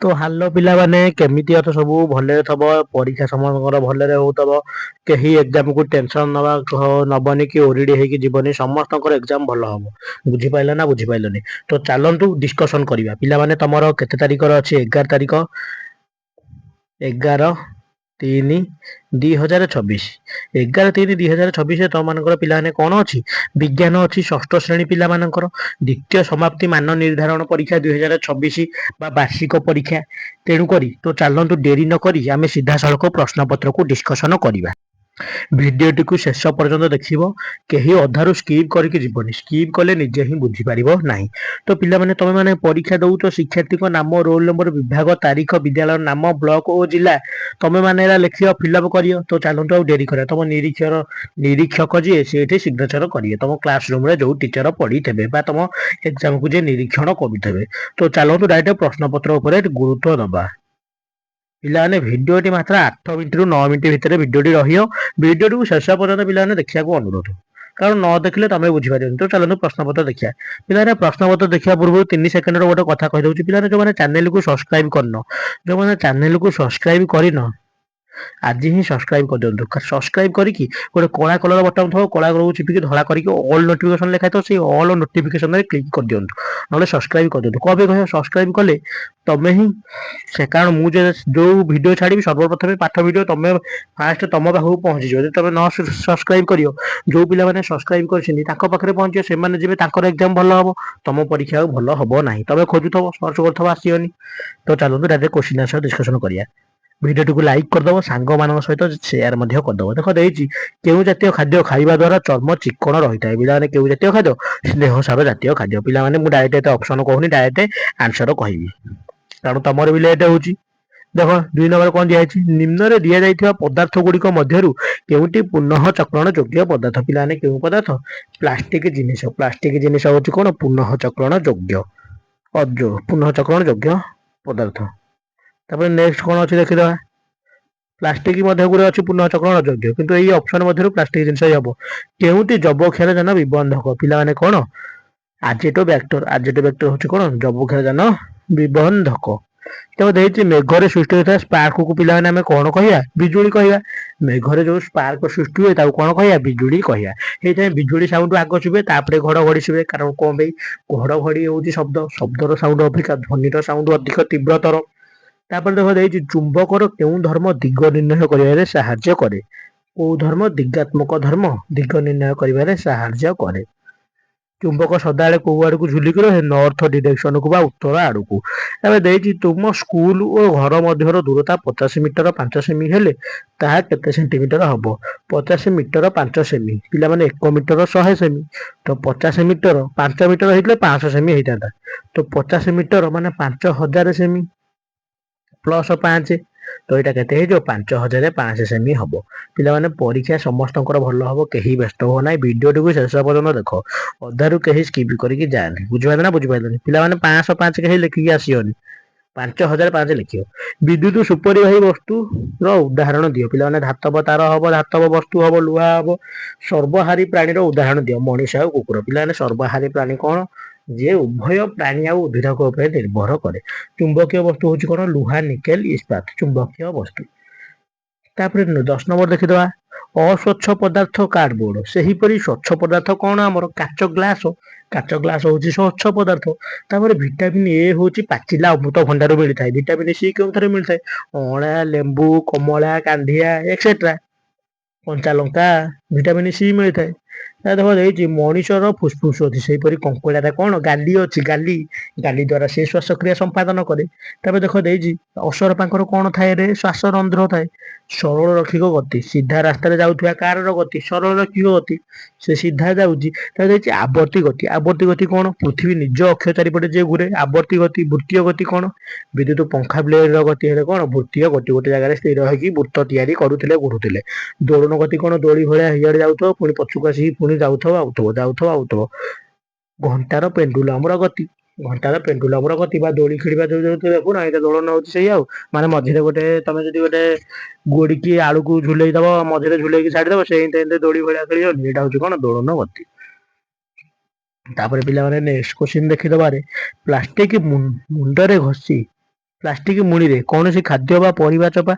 ତ ହାଲୋ ପିଲାମାନେ କେମିତି ଅଛ ସବୁ ଭଲରେ ଥବ ପରୀକ୍ଷା ସମସ୍ତଙ୍କର ଭଲରେ ହଉଥବ କେହି ଏକ୍ଜାମ କୁ ଟେନସନ ନବନି କି ଓରିଡି ହେଇକି ଯିବନି ସମସ୍ତଙ୍କର ଏକ୍ଜାମ ଭଲ ହବ ବୁଝିପାଇଲ ନା ବୁଝିପାଇଲନି ତ ଚାଲନ୍ତୁ ଡିସ୍କସନ କରିବା ପିଲାମାନେ ତମର କେତେ ତାରିଖର ଅଛି 11 ତାରିଖ 11/3/2026 11/3/2026 ତମ ମାନଙ୍କର ପିଲାମାନେ କଣ ଅଛି ବିଜ୍ଞାନ ଅଛି ଷଷ୍ଠ ଶ୍ରେଣୀ ପିଲାମାନଙ୍କର ଦ୍ଵିତୀୟ ସମାପ୍ତି ମାନ ନିର୍ଦ୍ଧାରଣ ପରୀକ୍ଷା 2026 ବା ବାର୍ଷିକ ପରୀକ୍ଷା ତେଣୁ କରି ତ ଚାଲନ୍ତୁ ଡେରି ନ କରି ଆମେ ସିଧାସଳଖ ପ୍ରଶ୍ନ ପତ୍ରକୁ ଡିସ୍କସନ କରିବା। ଭିଡିଓଟିକୁ ଶେଷ ପର୍ଯ୍ୟନ୍ତ ଦେଖିବ କେହି ଅଧାରୁ ସ୍କିପ୍ କରିକି ଯିବନି ସ୍କିପ୍ କଲେ ନିଜେ ହିଁ ବୁଝିପାରିବ ନାହିଁ। ତ ପିଲାମାନେ ତମେ ମାନେ ପରୀକ୍ଷା ଦଉଛ ଶିକ୍ଷାର୍ଥୀଙ୍କ ନାମ ରୋଲ ନମ୍ବର ବିଭାଗ ତାରିଖ ବିଦ୍ୟାଳୟର ନାମ ବ୍ଲକ ଓ ଜିଲ୍ଲା ତମେ ମାନେ ଏରା ଲେଖିବ ଫିଲଅପ କରିବ ତ ଚାଲନ୍ତୁ ଆଉ ଡେରି କରିବା ତମ ନିରୀକ୍ଷକ ଯିଏ ସେଇଠି ସିଗ୍ନେଚର କରିବେ ତମ କ୍ଲାସ ରୁମ ରେ ଯୋଉ ଟିଚର ପଢିଥିବେ ବା ତମ ଏକ୍ଜାମ କୁ ଯିଏ ନିରୀକ୍ଷଣ କରୁଥିବେ ତ ଚାଲନ୍ତୁ ଡାଇରେକ୍ଟ ପ୍ରଶ୍ନ ପତ୍ର ଉପରେ ଗୁରୁତ୍ୱ ଦବା। ପିଲାମାନେ ଭିଡିଓଟି ମାତ୍ର 8 ମିନିଟ ରୁ 9 ମିନିଟ ଭିତରେ ଭିଡିଓଟି ରହିବ ଭିଡିଓଟିକୁ ଶେଷ ପର୍ଯ୍ୟନ୍ତ ପିଲାମାନେ ଦେଖିବାକୁ ଅନୁରୋଧ କାରଣ ନ ଦେଖିଲେ ତମେ ବୁଝିପାରିବନି ତ ଚାଲନ୍ତୁ ପ୍ରଶ୍ନପତ୍ର ଦେଖିବା। ପିଲାମାନେ ପ୍ରଶ୍ନପତ୍ର ଦେଖିବା ପୂର୍ବରୁ 3 ସେକେଣ୍ଡର ଗୋଟେ କଥା କହିଦଉଛି ପିଲାମାନେ ଯୋଉମାନେ ଚ୍ୟାନେଲକୁ ସବସ୍କ୍ରାଇବ କରିନ ଯୋଉମାନେ ଚ୍ୟାନେଲକୁ ସବସ୍କ୍ରାଇବ କରିନ ଆଜି ହିଁ ସବସ୍କ୍ରାଇବ କରିଦିଅନ୍ତୁ ସବସ୍କ୍ରାଇବ କରିକି ଗୋଟେ କଳା କଲର ବଟନ ଥିବ କଳା କଲରକୁ ଚିପିକି ଧଳା କରିକି ଅଲ ନୋଟିଫିକେସନ ଲେଖାଥିବ ସେଇ ଅଲ ନୋଟିଫିକେସନରେ କ୍ଲିକ କରିଦିଅନ୍ତୁ ନହେଲେ ସବସ୍କ୍ରାଇବ କରିଦିଅନ୍ତୁ କଣ ପାଇଁ କହିବ ସବସ୍କ୍ରାଇବ କଲେ ତମେ ହିଁ ସେ କାରଣ ମୁଁ ଯୋଉ ଭିଡିଓ ଛାଡିବି ସର୍ବପ୍ରଥମେ ପାଠ ଭିଡିଓ ତମେ ଫାଷ୍ଟ ତମ ପାଖକୁ ପହଞ୍ଚିଯିବ ଯଦି ତମେ ନ ସବସ୍କ୍ରାଇବ କରିବ ଯୋଉ ପିଲାମାନେ ସବସ୍କ୍ରାଇବ କରିଛନ୍ତି ତାଙ୍କ ପାଖରେ ପହଞ୍ଚିବ ସେମାନେ ଯିବେ ତାଙ୍କର ଏକ୍ଜାମ ଭଲ ହବ ତମ ପରୀକ୍ଷା ଆଉ ଭଲ ହବ ନାହିଁ ତମେ ଖୋଜୁଥିବ ସର୍ଚ୍ଚ କରୁଥିବ ଆସିବନି ତ ଚାଲନ୍ତୁ ଡାଇରେକ୍ଟ କୋଶ୍ଚିନ ଆନ୍ସର ଡିସ୍କସନ କରିବା। ଭିଡିଓଟିକୁ ଲାଇକ୍ କରିଦବ ସାଙ୍ଗମାନଙ୍କ ସହିତ ସେୟାର ମଧ୍ୟ କରିଦବ ଦେଖ ଦେଇଛି କେଉଁ ଜାତୀୟ ଖାଦ୍ୟ ଖାଇବା ଦ୍ଵାରା ଚର୍ମ ଚିକ୍କଣ ରହିଥାଏ ପିଲାମାନେ କେଉଁ ଜାତୀୟ ଖାଦ୍ୟ ସ୍ନେହସାର ଜାତୀୟ ଖାଦ୍ୟ ପିଲାମାନେ ମୁଁ ଡାଇରେକ୍ଟ ଏତେ ଅପସନ କହୁନି ଡାଇରେକ୍ଟ ଆନ୍ସର କହିବି କାରଣ ତମର ବି ଲେଟ୍ ହଉଛି। ଦେଖ 2 ନମ୍ବର କଣ ଦିଆଯାଇଛି ନିମ୍ନରେ ଦିଆଯାଇଥିବା ପଦାର୍ଥ ଗୁଡିକ ମଧ୍ୟରୁ କେଉଁଠି ପୁନଃ ଚକ୍ରଣ ଯୋଗ୍ୟ ପଦାର୍ଥ ପିଲାମାନେ କେଉଁ ପଦାର୍ଥ ପ୍ଲାଷ୍ଟିକ ଜିନିଷ ହଉଛି କଣ ପୁନଃ ଚକ୍ରଣ ଯୋଗ୍ୟ ପୁନଃ ଚକ୍ରଣ ଯୋଗ୍ୟ ପଦାର୍ଥ। ତାପରେ ନେକ୍ସଟ କଣ ଅଛି ଦେଖିଦବା ପ୍ଲାଷ୍ଟିକ ମଧ୍ୟ ଗୁରେ ଅଛି ପୁନଃ ଚକ୍ରଣ ଅଯୋଗ୍ୟ କିନ୍ତୁ ଏଇ ଅପସନ ମଧ୍ୟରୁ ପ୍ଲାଷ୍ଟିକ ଜିନିଷ ହିଁ ହବ କେଉଁଠି ଯବକ୍ଷାର ଯାନ ବିବନ୍ଧକ ପିଲାମାନେ କଣ ଆଜେଟୋବ୍ୟାକ୍ଟର ହଉଛି କଣ ଯବକ୍ଷାର ଯାନ ବିବନ୍ଧକ। ତ ଦେଇଛି ମେଘରେ ସୃଷ୍ଟି ହୋଇଥିବା ସ୍ପାର୍କକୁ ପିଲାମାନେ ଆମେ କଣ କହିବା ବିଜୁଳି କହିବା। ମେଘରେ ଯୋଉ ସ୍ପାର୍କ ସୃଷ୍ଟି ହୁଏ ତାକୁ କଣ କହିବା ବିଜୁଳି କହିବା ସେଇଥିପାଇଁ ବିଜୁଳି ସାଉଣ୍ଡ ଆଗ ଶୁଭେ ତାପରେ ଘଡଘଡି ଶୁଭେ କାରଣ କଣ ପାଇଁ ଘଡଘଡି ହଉଛି ଶବ୍ଦର ସାଉଣ୍ଡ ଅପେକ୍ଷା ଧ୍ୱନିର ସାଉଣ୍ଡ ଅଧିକ ତୀବ୍ରତର। ତାପରେ ଦେଖ ଦେଇଛି ଚୁମ୍ବକର କେଉଁ ଧର୍ମ ଦିଗ ନିର୍ଣ୍ଣୟ କରିବାରେ ସାହାଯ୍ୟ କରେ। କୋଉ ଧର୍ମ ଦିଗାତ୍ମକ ଧର୍ମ ଦିଗ ନିର୍ଣ୍ଣୟ କରିବାରେ ସାହାଯ୍ୟ କରେ। ଚୁମ୍ବକ ସଦାବେଳେ କୋଉ ଆଡକୁ ଝୁଲିକି ରହେ ନର୍ଥ ଡିରେକ୍ସନକୁ ବା ଉତ୍ତର ଆଡକୁ। ଏବେ ଦେଇଛି ତୁମ ସ୍କୁଲ ଓ ଘର ମଧ୍ୟର ଦୂରତା 50 ମିଟର 5 ସେମି ହେଲେ ତାହା କେତେ ସେଣ୍ଟିମିଟର ହବ 50 ମିଟର 5 ସେମି ପିଲାମାନେ 1 ମିଟର 100 ସେମି ତ 50 ମିଟର 5 ମିଟର ହେଇଥିଲେ 500 ସେମି ହେଇଥାନ୍ତା ତ 50 ମିଟର ମାନେ 5000 ସେମି +5 ତ ଏଇଟା କେତେ ହେଇଯିବ 5500 ସେମି ହବ। ପିଲାମାନେ ପରୀକ୍ଷା ସମସ୍ତଙ୍କର ଭଲ ହବ କେହି ବ୍ୟସ୍ତ ହୁଅ ନାହିଁ ଭିଡିଓଟିକୁ ଶେଷ ପର୍ଯ୍ୟନ୍ତ ଦେଖ ଅଧାରୁ କେହି ସ୍କିପ କରିକି ଯାଆନି ବୁଝିପାରିଲେ ନା ବୁଝିପାରିଲେନି ପିଲାମାନେ 505 କେହି ଲେଖିକି ଆସିବନି 5005 ଲେଖିବ। ବିଦ୍ୟୁତ ସୁପରିବାହୀ ବସ୍ତୁ ର ଉଦାହରଣ ଦିଅ ପିଲାମାନେ ଧାତବ ତାର ହବ ଧାତବ ବସ୍ତୁ ହବ ଲୁହା ହବ ସର୍ବହାରୀ ପ୍ରାଣୀର ଉଦାହରଣ ଦିଅ ମଣିଷ ଆଉ କୁକୁର ପିଲାମାନେ ସର୍ବହାରୀ ପ୍ରାଣୀ କଣ ଯିଏ ଉଭୟ ପ୍ରାଣୀ ଆଉ ଉଦ୍ଭିଦଙ୍କ ଉପରେ ନିର୍ଭର କରେ। ଚୁମ୍ବକୀୟ ବସ୍ତୁ ହଉଛି କଣ ଲୁହା ନିକେଲ ଇସ୍ପାତ ଚୁମ୍ବକୀୟ ବସ୍ତୁ। ତାପରେ 10 ନମ୍ବର ଦେଖିଦବା ଅସ୍ୱଚ୍ଛ ପଦାର୍ଥ କାର୍ଡବୋର୍ଡ ସେହିପରି ସ୍ଵଚ୍ଛ ପଦାର୍ଥ କଣ ଆମର କାଚ ଗ୍ଲାସ ହଉଛି ସ୍ୱଚ୍ଛ ପଦାର୍ଥ। ତାପରେ ଭିଟାମିନ ଏ ହଉଛି ପାଚିଲା ଅମୃତଭଣ୍ଡାରୁ ମିଳିଥାଏ ଭିଟାମିନ ସି କେଉଁଠାରୁ ମିଳିଥାଏ ଅଁଳା ଲେମ୍ବୁ କମଳା କାନ୍ଧିଆ ଏକ୍ସେଟ୍ରା କଞ୍ଚା ଲଙ୍କା ଭିଟାମିନ ସି ମିଳିଥାଏ। ଦେଖ ଦେଇଛି ମଣିଷର ଫୁସଫୁସ ଅଛି ସେଇପରି କଙ୍କୁଡାରେ କଣ ଗାଲି ଅଛି ଗାଲି ଦ୍ଵାରା ସେ ଶ୍ଵାସକ୍ରିୟା ସମ୍ପାଦନ କରେ ତାପରେ ଦେଖ ଦେଇଛି ଅସରପାଙ୍କର କଣ ଥାଏ ରେ ଶ୍ଵାସ ରନ୍ଧ୍ର ଥାଏ। ସରଳ ରୈଖିକ ଗତି ସିଧା ରାସ୍ତାରେ ଯାଉଥିବା କାର ଗତି ସରଳ ରୈଖିକ ଗତି ସେ ସିଧା ଯାଉଛି ତା ଯାଇଛି ଆବର୍ତ୍ତି ଗତି କଣ ପୃଥିବୀ ନିଜ ଅକ୍ଷ ଚାରିପଟେ ଯିଏ ଘୁରେ ଆବର୍ତ୍ତି ଗତି ବୃତ୍ତୀୟ ଗତି କଣ ବିଦ୍ୟୁତ ପଙ୍ଖା ବ୍ଲେଡ ଗତି ହେଲେ କଣ ବୃତ୍ତୀୟ ଗତି ଗୋଟେ ଜାଗାରେ ସ୍ଥିର ହେଇକି ବୃତ୍ତ ତିଆରି କରୁଥିଲେ ଘୁରୁଥିଲେ। ଦୋଳନ ଗତି କଣ ଦୋଳି ଭଳିଆ ହେଇଆଡେ ଯାଉଥିବ ପୁଣି ପଛକୁ ଆସିକି ପୁଣି ଯାଉଥିବ ଘଣ୍ଟାର ପେଣ୍ଡୁଲମର ଗତି ଘଣ୍ଟାର ପେଣ୍ଡୁଲମର ଗତି ବା ଦୋଳି ଖେଳିବା ଯୋଉ ଦେଖୁନ ଏଇଟା ଦୋଳନ ହଉଛି ସେଇ ଆଉ ମାନେ ମଝିରେ ଗୋଟେ ତମେ ଯଦି ଗୋଟେ ଗୋଡିକି ଆଳୁକୁ ଝୁଲେଇ ଦବ ମଝିରେ ଝୁଲେଇକି ଛାଡିଦବ ସେ ଏମତି ଦୋଳି ଭଳିଆ ଖେଳିବନି ଏଇଟା ହଉଛି କଣ ଦୋଳନ ଗତି। ତାପରେ ପିଲାମାନେ ନେକ୍ସଟ କୋଶ୍ଚିନ୍ ଦେଖିଦବାରେ ପ୍ଲାଷ୍ଟିକ ମୁଣ୍ଡରେ ଘଷି ପ୍ଲାଷ୍ଟିକ ମୁଣିରେ କୌଣସି ଖାଦ୍ୟ ବା ପରିବା ଚୋପା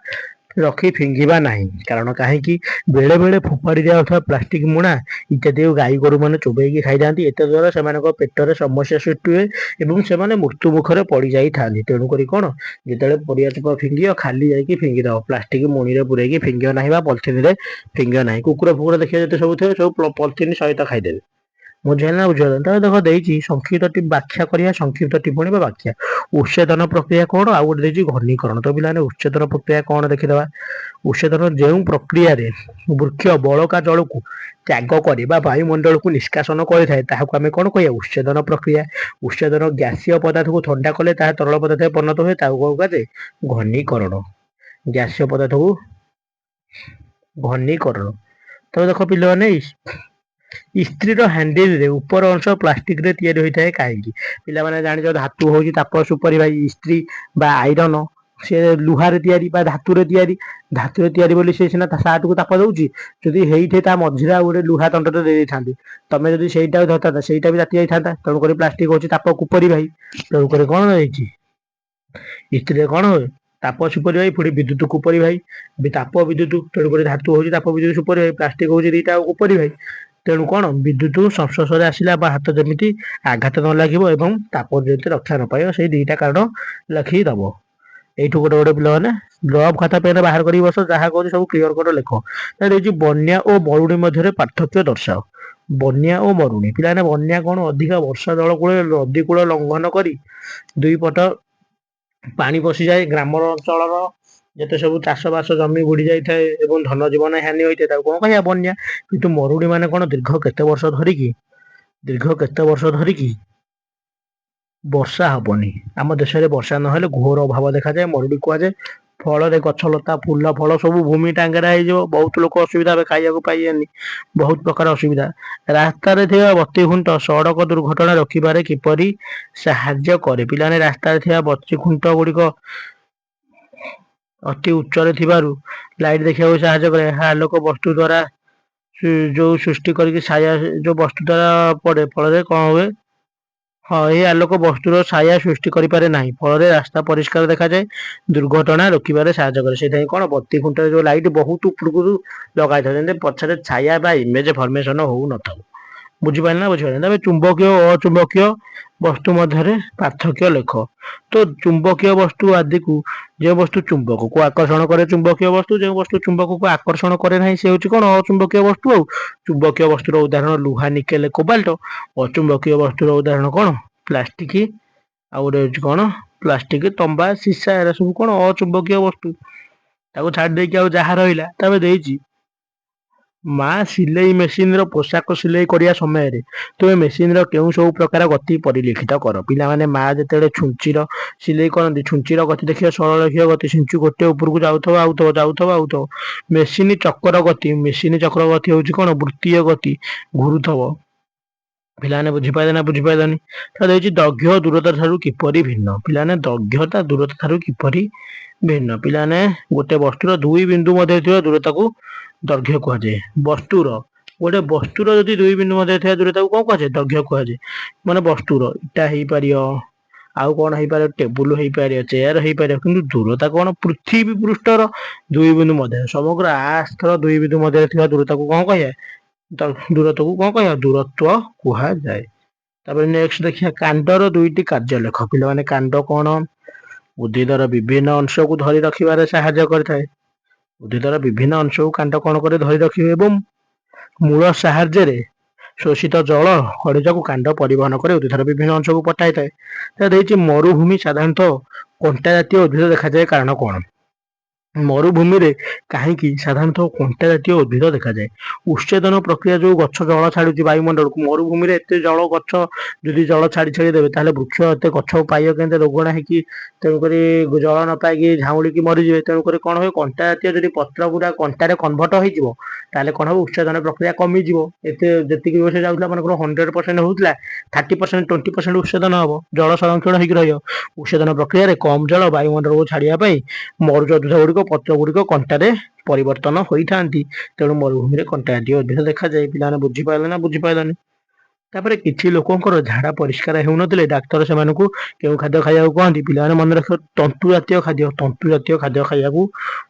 ରଖି ଫିଙ୍ଗିବା ନାହିଁ। କାରଣ କାହିଁକି? ବେଳେ ବେଳେ ଫୋପାଡ଼ି ଦିଆଯାଉଥିବା ପ୍ଲାଷ୍ଟିକ ମୁଣା ଇତ୍ୟାଦିକୁ ଗାଈ ଗୋରୁମାନେ ଚୋବେଇକି ଖାଇଥାନ୍ତି। ଏତଦ୍ୱାରା ସେମାନଙ୍କ ପେଟରେ ସମସ୍ୟା ସୃଷ୍ଟି ହୁଏ ଏବଂ ସେମାନେ ମୃତ୍ୟୁ ମୁଖରେ ପଡିଯାଇଥାନ୍ତି। ତେଣୁକରି କଣ, ଯେତେବେଳେ ପରିବା ଚୋପା ଫିଙ୍ଗିବ ଖାଲି ଯାଇକି ଫିଙ୍ଗିଦବ, ପ୍ଲାଷ୍ଟିକ ମୁଣିରେ ପୁରେଇକି ଫିଙ୍ଗିବ ନାହିଁ ବା ପଲିଥିନରେ ଫିଙ୍ଗିବ ନାହିଁ। କୁକୁର ଫୁକୁର ଦେଖିବ ଯେତେ ସବୁ ଥିବେ ସବୁ ପଲିଥିନ ସହିତ ଖାଇଦେବେ। ବୁଝିହେଲା ନା ବୁଝିହେଲାନି? ତାପରେ ଦେଖ ଦେଇଛି ସଂକ୍ଷିପ୍ତ ବ୍ୟାଖ୍ୟା କରିବା, ସଂକ୍ଷିପ୍ତ ଟିପ୍ପଣୀ ବା ବ୍ୟାଖ୍ୟା। ଉଚ୍ଛେଦନ ପ୍ରକ୍ରିୟା କଣ, ଆଉ ଗୋଟେ ଦେଇଛି ଘନୀକରଣ। ତ ପିଲାମାନେ ଉଚ୍ଛେଦନ ପ୍ରକ୍ରିୟା କଣ ଦେଖିଦବା। ଉଚ୍ଛେଦନ ଯେଉଁ ପ୍ରକ୍ରିୟାରେ ବୃକ୍ଷ ବଳକା ଜଳକୁ ତ୍ୟାଗ କରି ବା ବାୟୁମଣ୍ଡଳକୁ ନିଷ୍କାସନ କରିଥାଏ ତାହାକୁ ଆମେ କଣ କହିବା? ଉଚ୍ଛେଦନ ପ୍ରକ୍ରିୟା। ଉଚ୍ଛେଦନ ଗ୍ୟାସୀୟ ପଦାର୍ଥକୁ ଥଣ୍ଡା କଲେ ତାହା ତରଳ ପଦାର୍ଥରେ ପରିଣତ ହୁଏ, ତାକୁ କଣ କୁହାଯାଏ? ଘନୀକରଣ। ଗ୍ୟାସୀୟ ପଦାର୍ଥକୁ ଘନୀକରଣ। ତବେ ଦେଖ ପିଲାମାନେ, ଇସ୍ତ୍ରୀର ହ୍ୟାଣ୍ଡେଲରେ ଉପର ଅଂଶ ପ୍ଲାଷ୍ଟିକରେ ତିଆରି ହୋଇଥାଏ କାହିଁକି? ପିଲାମାନେ ଜାଣିଛ ଧାତୁ ହଉଛି ତାପ ସୁପରି ଭାଇ, ଇସ୍ତ୍ରୀ ବା ଆଇରନ ସେ ଲୁହାରେ ତିଆରି ବା ଧାତୁରେ ତିଆରି। ଧାତୁରେ ତିଆରି ବୋଲି ସେ ସିନା ତା ସାର୍ଟକୁ ତାପ ଦଉଛି, ଯଦି ହେଇଠି ତା ମଝିରେ ଆଉ ଗୋଟେ ଲୁହା ଦଣ୍ଡଟେ ଦେଇ ଦେଇଥାନ୍ତି, ତମେ ଯଦି ସେଇଟାକୁ ଧରିଥାନ୍ତା ସେଇଟା ବି ତାତି ଯାଇଥାନ୍ତା। ତେଣୁକରି ପ୍ଲାଷ୍ଟିକ ହଉଛି ତାପ କୁପରି ଭାଇ। ତେଣୁକରି କଣ ହେଇଛି, ଇସ୍ତ୍ରୀରେ କଣ ହୁଏ? ତାପ ସୁପରି ଭାଇ, ପୁଣି ବିଦ୍ୟୁତ କୁପରି ଭାଇ। ତାପ ବିଦ୍ୟୁତ, ତେଣୁକରି ଧାତୁ ହଉଛି ତାପ ବିଦ୍ୟୁତ ସୁପରି ଭାଇ, ପ୍ଲାଷ୍ଟିକ ହଉଛି ଦିଟା ଉପରି ଭାଇ। ତେଣୁ କଣ, ବିଦ୍ୟୁତ ସଂସ୍ପର୍ଶରେ ଆସିଲା ବା ହାତ ଯେମିତି ଆଘାତ ନ ଲାଗିବ ଏବଂ ତାପ ଯେମିତି ରକ୍ଷା ନ ପାଇବ, ସେଇ ଦିଟା କାରଣ ଲେଖିଦବ। ଏଇଠୁ ଗୋଟେ ଗୋଟେ ପିଲାମାନେ ରଫ୍ ଖାତା ପେନ୍ ବାହାର କରିକି ବସ, ଯାହା କହୁଛି ସବୁ କ୍ଲିୟର କରି ଲେଖ। ଦେଇଛି ବନ୍ୟା ଓ ମରୁଡି ମଧ୍ୟରେ ପାର୍ଥକ୍ୟ ଦର୍ଶାଅ। ବନ୍ୟା ଓ ମରୁଡି। ପିଲାମାନେ ବନ୍ୟା କଣ, ଅଧିକା ବର୍ଷା ଜଳ କୂଳେ ନଦୀ କୂଳ ଲଙ୍ଘନ କରି ଦୁଇ ପଟ ପାଣି ପଶିଯାଏ, ଗ୍ରାମର ଅଞ୍ଚଳର ଯେତେ ସବୁ ଚାଷ ବାସ ଜମି ବୁଡି ଯାଇଥାଏ ଏବଂ ଧନ ଜୀବନ ହାନି ହୋଇଥାଏ, ତାକୁ କଣ କହିବା? ବନ୍ୟା। କିନ୍ତୁ ମରୁଡି ମାନେ କଣ, ଦୀର୍ଘ କେତେ ବର୍ଷ ଧରିକି ବର୍ଷା ହବନି। ଆମ ଦେଶରେ ବର୍ଷା ନହେଲେ ଘୋର ଅଭାବ ଦେଖାଯାଏ, ମରୁଡି କୁହାଯାଏ। ଫଳରେ ଗଛ ଲତା ଫୁଲ ଫଳ ସବୁ ଭୂମି ଟାଙ୍ଗେରା ହେଇଯିବ, ବହୁତ ଲୋକ ଅସୁବିଧା ହେବେ, ଖାଇବାକୁ ପାଇବେନି, ବହୁତ ପ୍ରକାର ଅସୁବିଧା। ରାସ୍ତାରେ ଥିବା ବତି ଖୁଣ୍ଟ ସଡକ ଦୁର୍ଘଟଣା ରୋକିବାରେ କିପରି ସାହାଯ୍ୟ କରେ? ପିଲାମାନେ ରାସ୍ତାରେ ଥିବା ବତି ଖୁଣ୍ଟ ଗୁଡିକ ଅତି ଉଚ୍ଚରେ ଥିବାରୁ ଲାଇଟ୍ ଦେଖିବାକୁ ସାହାଯ୍ୟ କରେ। ଏହା ଆଲୋକ ବସ୍ତୁ ଦ୍ଵାରା ଯୋଉ ସୃଷ୍ଟି କରିକି ଛାୟା ଯୋଉ ବସ୍ତୁ ଦ୍ଵାରା ପଡେ, ଫଳରେ କଣ ହୁଏ? ହଁ, ଏହି ଆଲୋକ ବସ୍ତୁର ଛାୟା ସୃଷ୍ଟି କରିପାରେ ନାହିଁ, ଫଳରେ ରାସ୍ତା ପରିଷ୍କାର ଦେଖାଯାଏ, ଦୁର୍ଘଟଣା ରୋକିବାରେ ସାହାଯ୍ୟ କରେ। ସେଇଥିପାଇଁ କଣ, ବତି ଖୁଣ୍ଟରେ ଯୋଉ ଲାଇଟ୍ ବହୁତ ଉପରକୁ ଲଗାଇଥାଏ, ଯେମିତି ପଛରେ ଛାୟା ବା ଇମେଜ ଫର୍ମେସନ ହଉନଥାଉ। ବୁଝିପାରିଲେ ନା ବୁଝିପାରିଲେ? ତବେ ଚୁମ୍ବକୀୟ ଓ ଅଚୁମ୍ବକୀୟ ବସ୍ତୁ ମଧ୍ୟରେ ପାର୍ଥକ୍ୟ ଲେଖ। ତ ଚୁମ୍ବକୀୟ ବସ୍ତୁ ଆଦିକୁ, ଯେଉଁ ବସ୍ତୁ ଚୁମ୍ବକକୁ ଆକର୍ଷଣ କରେ ଚୁମ୍ବକୀୟ ବସ୍ତୁ, ଯେଉଁ ବସ୍ତୁ ଚୁମ୍ବକକୁ ଆକର୍ଷଣ କରେ ନାହିଁ ସେ ହଉଛି କଣ, ଅଚୁମ୍ବକୀୟ ବସ୍ତୁ। ଆଉ ଚୁମ୍ବକୀୟ ବସ୍ତୁର ଉଦାହରଣ ଲୁହା, ନିକେଲ, କୋବାଲ୍ଟ। ଅଚୁମ୍ବକୀୟ ବସ୍ତୁର ଉଦାହରଣ କଣ, ପ୍ଲାଷ୍ଟିକ, ଆଉ ଗୋଟେ ହଉଛି କଣ, ପ୍ଲାଷ୍ଟିକ, ତମ୍ବା, ସୀସା, ଏରା ସବୁ କଣ, ଅଚୁମ୍ବକୀୟ ବସ୍ତୁ। ତାକୁ ଛାଡି ଦେଇକି ଆଉ ଯାହା ରହିଲା, ତାପରେ ଦେଇଛି ମା ସିଲେଇ ମେସିନର ପୋଷାକ ସିଲେଇ କରିବା ସମୟରେ ତୁମେ ମେସିନର କେଉଁ ସବୁ ପ୍ରକାର ଗତି ପରିଲିଖିତ କର? ପିଲାମାନେ ମା ଯେତେବେଳେ ଛୁଞ୍ଚିର ସିଲେଇ କରନ୍ତି, ଛୁଞ୍ଚିର ଗତି ଦେଖିବ ସରଳରେଖିୟ ଗତି, ଛୁଞ୍ଚି ଗୋଟେ ଉପରକୁ ଯାଉଥିବ ଆଉଥିବ, ଯାଉଥିବ ଆଉଥିବ। ମେସିନ ଚକ୍ର ଗତି, ମେସିନ ଚକ୍ର ଗତି ହଉଛି କଣ, ବୃତ୍ତୀୟ ଗତି, ଘୁରୁଥବ। ପିଲାମାନେ ବୁଝିପାରିଲେ ନା ବୁଝିପାରିଲନି? ତ ଦେଇଛି ଦୈର୍ଘ୍ୟ ଦୂରତା ଠାରୁ କିପରି ଭିନ୍ନ? ପିଲାମାନେ ଦୈର୍ଘ୍ୟତା ଦୂରତା ଠାରୁ କିପରି ଭିନ୍ନ? ପିଲାମାନେ ଗୋଟେ ବସ୍ତୁର ଦୁଇ ବିନ୍ଦୁ ମଧ୍ୟରେ ଥିବା ଦୂରତାକୁ ଦୈର୍ଘ୍ୟ କୁହାଯାଏ। ଗୋଟେ ବସ୍ତୁର ଯଦି ଦୁଇ ବିନ୍ଦୁ ମଧ୍ୟରେ ଥିବା ଦୂରତାକୁ କଣ କୁହାଯାଏ? ଦୈର୍ଘ୍ୟ କୁହାଯାଏ। ମାନେ ବସ୍ତୁର ଇଟା ହେଇପାରିବ, ଆଉ କଣ ହେଇପାରିବ, ଟେବୁଲ ହେଇପାରିବ, ଚେୟାର ହେଇପାରିବ, କିନ୍ତୁ ଦୂରତା କଣ, ପୃଥିବୀ ପୃଷ୍ଠର ଦୁଇ ବିନ୍ଦୁ ମଧ୍ୟରେ, ସମଗ୍ର ଆସ୍ଥର ଦୁଇ ବିନ୍ଦୁ ମଧ୍ୟରେ ଥିବା ଦୂରତାକୁ କଣ କହିବା? ଦୂରତାକୁ କଣ କହିବା? ଦୂରତ୍ୱ କୁହାଯାଏ। ତାପରେ ନେକ୍ସଟ ଦେଖିବା, କାଣ୍ଡର ଦୁଇଟି କାର୍ଯ୍ୟ ଲେଖ। ପିଲାମାନେ କାଣ୍ଡ କଣ? ଉଦ୍ଭିଦର ବିଭିନ୍ନ ଅଂଶକୁ ଧରି ରଖିବାରେ ସାହାଯ୍ୟ କରିଥାଏ। ଉଦ୍ଭିଦର ବିଭିନ୍ନ ଅଂଶକୁ କାଣ୍ଡ କଣ করে ଧରି ରଖିବେ ଏବଂ ମୂଳ ସାହାଯ୍ୟରେ ଶୋଷିତ ଜଳ ଖଣିଜକୁ କାଣ୍ଡ ପରିବହନ କରି ଉଦ୍ଭିଦର ବିଭିନ୍ନ ଅଂଶକୁ ପଠାଇଥାଏ। ଦେଇଛି ମରୁଭୂମି ସାଧାରଣତଃ କଣ୍ଟା ଜାତୀୟ ଉଦ୍ଭିଦ ଦେଖାଯାଏ, କାରଣ କଣ? ମରୁଭୂମିରେ କାହିଁକି ସାଧାରଣତଃ କଣ୍ଟା ଜାତୀୟ ଉଦ୍ଭିଦ ଦେଖାଯାଏ? ଉଚ୍ଛେଦନ ପ୍ରକ୍ରିୟା ଯୋଉ ଗଛ ଜଳ ଛାଡୁଛି ବାୟୁମଣ୍ଡଳକୁ, ମରୁଭୂମିରେ ଏତେ ଜଳ ଗଛ ଯଦି ଜଳ ଛାଡି ଛାଡି ଦେବେ, ତାହେଲେ ବୃକ୍ଷ ଏତେ ଗଛ ପାଇବ କେମିତି? ରୋଗଣା ହେଇକି ତେଣୁକରି ଜଳ ନ ପାଇକି ଝାଉଁଳିକି ମରିଯିବେ। ତେଣୁକରି କଣ ହୁଏ, କଣ୍ଟା ଜାତୀୟ ଯଦି ପତ୍ର ଗୁଡା କଣ୍ଟାରେ କନଭର୍ଟ ହେଇଯିବ, ତାହେଲେ କଣ ହବ, ଉଚ୍ଛେଦନ ପ୍ରକ୍ରିୟା କମିଯିବ। ଏତେ ଯେତିକି ବର୍ଷ ଯାଉଥିଲା, ମନେକର 100% ହଉଥିଲା, 30%, 20% ଉଚ୍ଛେଦନ ହବ, ଜଳ ସଂରକ୍ଷଣ ହେଇକି ରହିବ। ଉଚ୍ଛେଦନ ପ୍ରକ୍ରିୟାରେ କମ ଜଳ ବାୟୁମଣ୍ଡଳକୁ ଛାଡିବା ପାଇଁ ମରୁଜ ଉଦ୍ଭିଦ ଗୁଡିକ ପତ୍ର ଗୁଡିକ କଣ୍ଟାରେ ପରିବର୍ତ୍ତନ ହୋଇଥାନ୍ତି। ତେଣୁ ମରୁଭୂମିରେ କଣ୍ଟା ଜାତୀୟ ଉଦ୍ଭିଦ ଦେଖାଯାଏ। ପିଲାମାନେ ବୁଝିପାରିଲେ ନା ବୁଝିପାରିଲନି? ତାପରେ କିଛି ଲୋକଙ୍କର ଝାଡା ପରିଷ୍କାର ହେଉନଥିଲେ ଡାକ୍ତର ସେମାନଙ୍କୁ କେଉଁ ଖାଦ୍ୟ ଖାଇବାକୁ କହନ୍ତି? ପିଲାମାନେ ମନେ ରଖିବ, ତନ୍ତୁ ଜାତୀୟ ଖାଦ୍ୟ, ତନ୍ତୁ ଜାତୀୟ ଖାଦ୍ୟ ଖାଇବାକୁ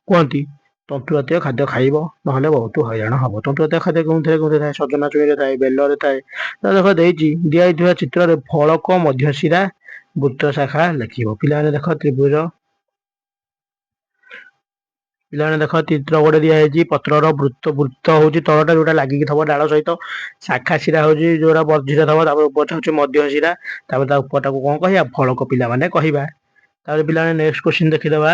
କୁହନ୍ତି। ତନ୍ତୁ ଜାତୀୟ ଖାଦ୍ୟ ଖାଇବ, ନହେଲେ ବହୁତ ହଇରାଣ ହବ। ତନ୍ତୁ ଜାତୀୟ ଖାଦ୍ୟ କେଉଁଥିରେ ଥାଏ? ସଜନା ଛୁଇଁରେ ଥାଏ, ବେଲରେ ଥାଏ। ତ ଦେଖ ଦିଆଯାଇଥିବା ଚିତ୍ରରେ ଫଳକ ମଧ୍ୟଶିରା ବୃତ୍ତ ଶାଖା ଲେଖିବ। ପିଲାମାନେ ଦେଖ ପିଲାମାନେ ଦେଖ ଚିତ୍ର ଗୋଟେ ଦିଆଯାଇଛି, ପତ୍ରର ବୃତ୍ତ ବୃତ୍ତ ହଉଛି ତଳଟା ଯୋଉଟା ଲାଗିକି ଥବ ଡାଳ ସହିତ। ଶାଖା ଶିରା ହଉଛି ଯୋଉଟା ମଝିରେ ଥବ, ତାପରେ ଉପରଟା ହଉଛି ମଧ୍ୟ ଶିରା, ତାପରେ ତା ଉପରଟାକୁ କଣ କହିବା? ଫଳକ ପିଲାମାନେ କହିବା। ତାପରେ ପିଲାମାନେ ନେକ୍ସଟ କୋଶ୍ଚିନ୍ ଦେଖିଦବା।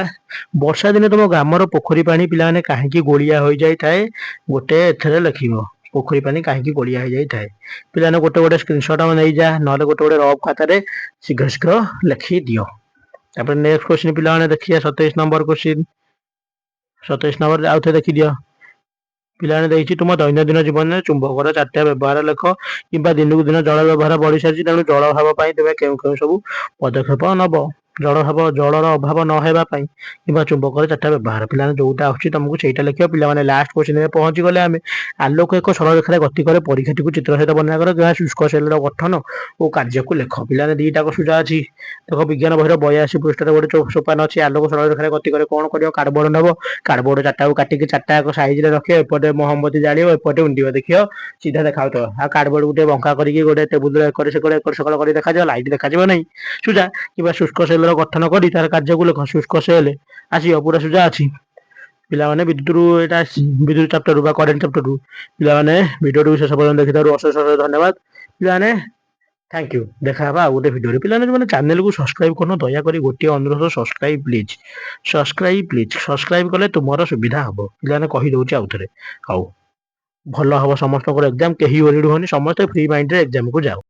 ବର୍ଷା ଦିନେ ତମ ଗ୍ରାମର ପୋଖରୀ ପାଣି ପିଲାମାନେ କାହିଁକି ଗୋଳିଆ ହୋଇଯାଇଥାଏ? ଗୋଟେ ଏଥିରେ ଲେଖିବ। ପୋଖରୀ ପାଣି କାହିଁକି ଗୋଳିଆ ହେଇଯାଇଥାଏ? ପିଲାମାନେ ଗୋଟେ ଗୋଟେ ସ୍କ୍ରିନସଟ ନେଇଯା, ନହେଲେ ଗୋଟେ ଗୋଟେ ରଫ୍ ଖାତାରେ ଶୀଘ୍ର ଶୀଘ୍ର ଲେଖି ଦିଅ। ତାପରେ ନେକ୍ସଟ କୋଶ୍ଚିନ୍ ପିଲାମାନେ ଦେଖିବା 27 ନମ୍ବର କୋଶ୍ଚିନ୍। 27 ନମ୍ବରରେ ଆଉ ଥରେ ଦେଖିଦିଅ। ପିଲାମାନେ ଦେଇଛି ତୁମ ଦୈନନ୍ଦିନ ଜୀବନରେ ଚୁମ୍ବକର 4ଟା ବ୍ୟବହାର ଲେଖ, କିମ୍ବା ଦିନକୁ ଦିନ ଜଳ ବ୍ୟବହାର ବଢି ସାରିଛି, ତେଣୁ ଜଳ ଅଭାବ ପାଇଁ ତୁମେ କେଉଁ କେଉଁ ସବୁ ପଦକ୍ଷେପ ନବ? ଜଳର ଅଭାବ ନ ହେବା ପାଇଁ କିମ୍ବା ଚୁମ୍ବକର 4ଟା ବ୍ୟବହାର। ପିଲାମାନେ ଯୋଉଟା ଆସୁଛି ତମକୁ ସେଇଟା ଲେଖିବ। ପିଲାମାନେ ଲାଷ୍ଟ କୋଶ୍ଚିନରେ ପହଞ୍ଚିଗଲେ ଆମେ। ଆଲୋକ ଏକ ସରଳରେଖାରେ ଗତି କରେ, ପରୀକ୍ଷାଟିକୁ ଚିତ୍ର ସହିତ ବର୍ଣ୍ଣନା କର, ଯାହା ଶୁଷ୍କ ଶୈଳର ଗଠନ ଓ କାର୍ଯ୍ୟକୁ ଲେଖ। ପିଲାମାନେ ଦିଟାକ ସୁଜା ଅଛି। ଦେଖ ବିଜ୍ଞାନ ବହିର 82 ପୃଷ୍ଠାରେ ଗୋଟେ ସୋପାନ ଅଛି, ଆଲୋକ ସରଳରେଖାରେ ଗତି କରେ। କଣ କରିବ? କାର୍ଡବୋର୍ଡ ନବ, କାର୍ଡବୋର୍ଡ 4ଟାକୁ କାଟିକି 4ଟା ଯାକ ସାଇଜରେ ରଖିବ, ଏପଟେ ମହମବତୀ ଜାଳିବ, ଏପଟେ ଉଣ୍ଡିବ, ଦେଖିବ ସିଧା ଦେଖାଯାଉଥିବ। ଆଉ କାର୍ଡବୋର୍ଡକୁ ଟିକେ ବଙ୍କା କରିକି ଗୋଟେ ଟେବୁଲରେ ଏକର ସେକର କରି ଦେଖାଯିବ, ଲାଇଟ ଦେଖାଯିବ ନାହିଁ। ସୁଜା। କିମ୍ବା ଶୁଷ୍କ ଶୈଳର ଗଠନ କରି ତାର କାର୍ଯ୍ୟକୁ ଲେଖ। ଶୁଷ୍କ ଶୈଳ ଆସିବ, ପୁରା ସୁଜା ଅଛି। ପିଲାମାନେ ବିଦ୍ୟୁତରୁ ଏଇଟା ଆସିଛି, ବିଦ୍ୟୁତ ଚାପ୍ଟରରୁ ବା କରେଣ୍ଟ ଚାପ୍ଟରରୁ। ପିଲାମାନେ ଭିଡ଼ିଓଟିକୁ ଶେଷ ପର୍ଯ୍ୟନ୍ତ ଦେଖିଥିବାରୁ ଅଶେଷ ଅଶେଷ ଧନ୍ୟବାଦ। ପିଲାମାନେ ଥ୍ୟାଙ୍କ ୟୁ। ଦେଖାହବା ଆଉ ଗୋଟେ ଭିଡ଼ିଓରେ। ପିଲାମାନେ ଯୋଉମାନେ ଚ୍ୟାନେଲକୁ ସବସ୍କ୍ରାଇବ କରିନ, ଦୟାକରି ଗୋଟିଏ ଅନୁରୋଧ, ସବସ୍କ୍ରାଇବ ପ୍ଲିଜ। ସବସ୍କ୍ରାଇବ କଲେ ତୁମର ସୁବିଧା ହବ। ପିଲାମାନେ କହିଦଉଛି ଆଉଥରେ। ହଉ, ଭଲ ହବ ସମସ୍ତଙ୍କର ଏକ୍ଜାମ, କେହି ଓରିଡ୍ ହୁଅନି, ସମସ୍ତେ ଫ୍ରି ମାଇଣ୍ଡରେ ଏକ୍ଜାମକୁ ଯାଅ।